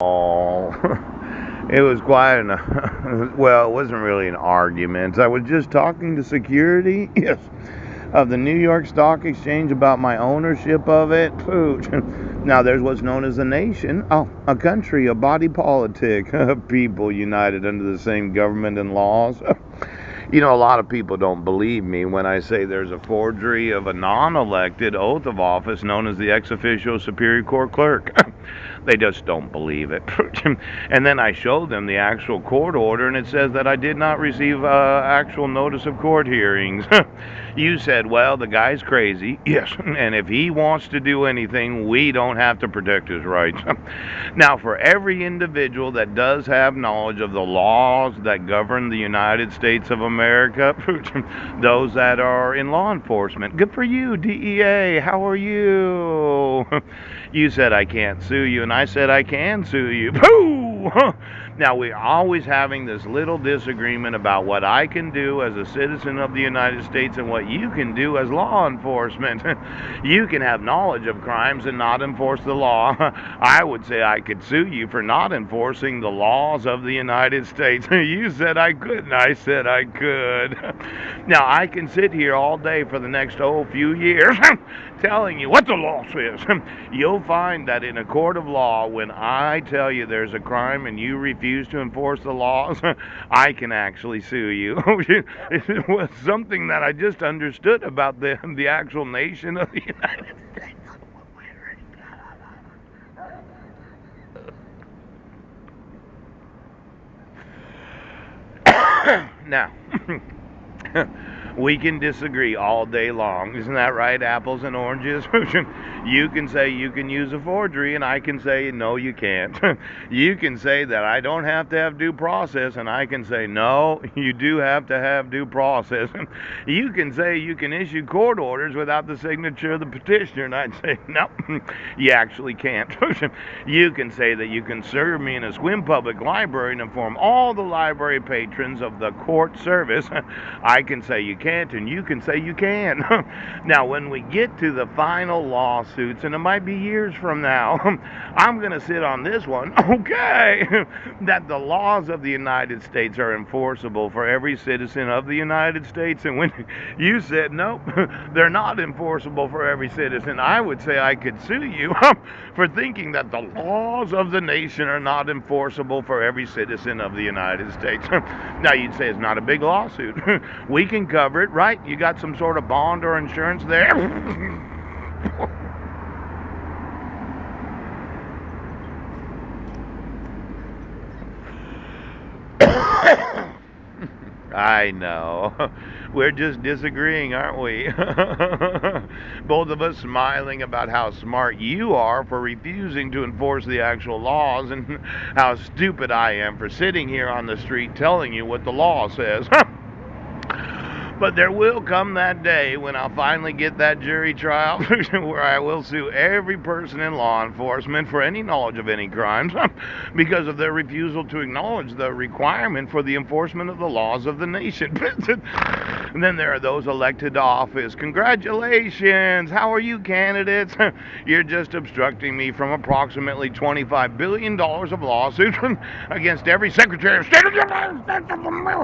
Oh, it was quite well, it wasn't really an argument. I was just talking to security, yes, of the New York Stock Exchange about my ownership of it. Pooch. Now there's what's known as a nation. Oh, a country, a body politic, people united under the same government and laws. A lot of people don't believe me when I say there's a forgery of a non-elected oath of office known as the ex officio Superior Court Clerk. They just don't believe it. And then I show them the actual court order, and it says that I did not receive actual notice of court hearings. You said, well, the guy's crazy. Yes, and if he wants to do anything, we don't have to protect his rights. Now, for every individual that does have knowledge of the laws that govern the United States of America, those that are in law enforcement, good for you, DEA, how are you? You said I can't sue you, and I said I can sue you. Pooh! Now, we're always having this little disagreement about what I can do as a citizen of the United States and what you can do as law enforcement. You can have knowledge of crimes and not enforce the law. I would say I could sue you for not enforcing the laws of the United States. You said I couldn't. I said I could. Now, I can sit here all day for the next few years telling you what the law says. You'll find that in a court of law, when I tell you there's a crime and you refuse to enforce the laws, I can actually sue you. It was something that I just understood about the actual nation of the United States. Now, we can disagree all day long. Isn't that right? Apples and oranges. You can say you can use a forgery, and I can say no, you can't. You can say that I don't have to have due process, and I can say no, you do have to have due process. You can say you can issue court orders without the signature of the petitioner, and I'd say no, you actually can't. You can say that you can serve me in a Sequim Public Library and inform all the library patrons of the court service. I can say you can't, and you can say you can. Now, when we get to the final lawsuits, and it might be years from now, I'm going to sit on this one, okay, that the laws of the United States are enforceable for every citizen of the United States. And when you said, nope, they're not enforceable for every citizen, I would say I could sue you for thinking that the laws of the nation are not enforceable for every citizen of the United States. Now, you'd say it's not a big lawsuit. We can cover it, right? You got some sort of bond or insurance there? I know. We're just disagreeing, aren't we? Both of us smiling about how smart you are for refusing to enforce the actual laws, and how stupid I am for sitting here on the street telling you what the law says. But there will come that day when I'll finally get that jury trial where I will sue every person in law enforcement for any knowledge of any crimes because of their refusal to acknowledge the requirement for the enforcement of the laws of the nation. And then there are those elected to office. Congratulations! How are you, candidates? You're just obstructing me from approximately $25 billion of lawsuits against every Secretary of State of the United States of America.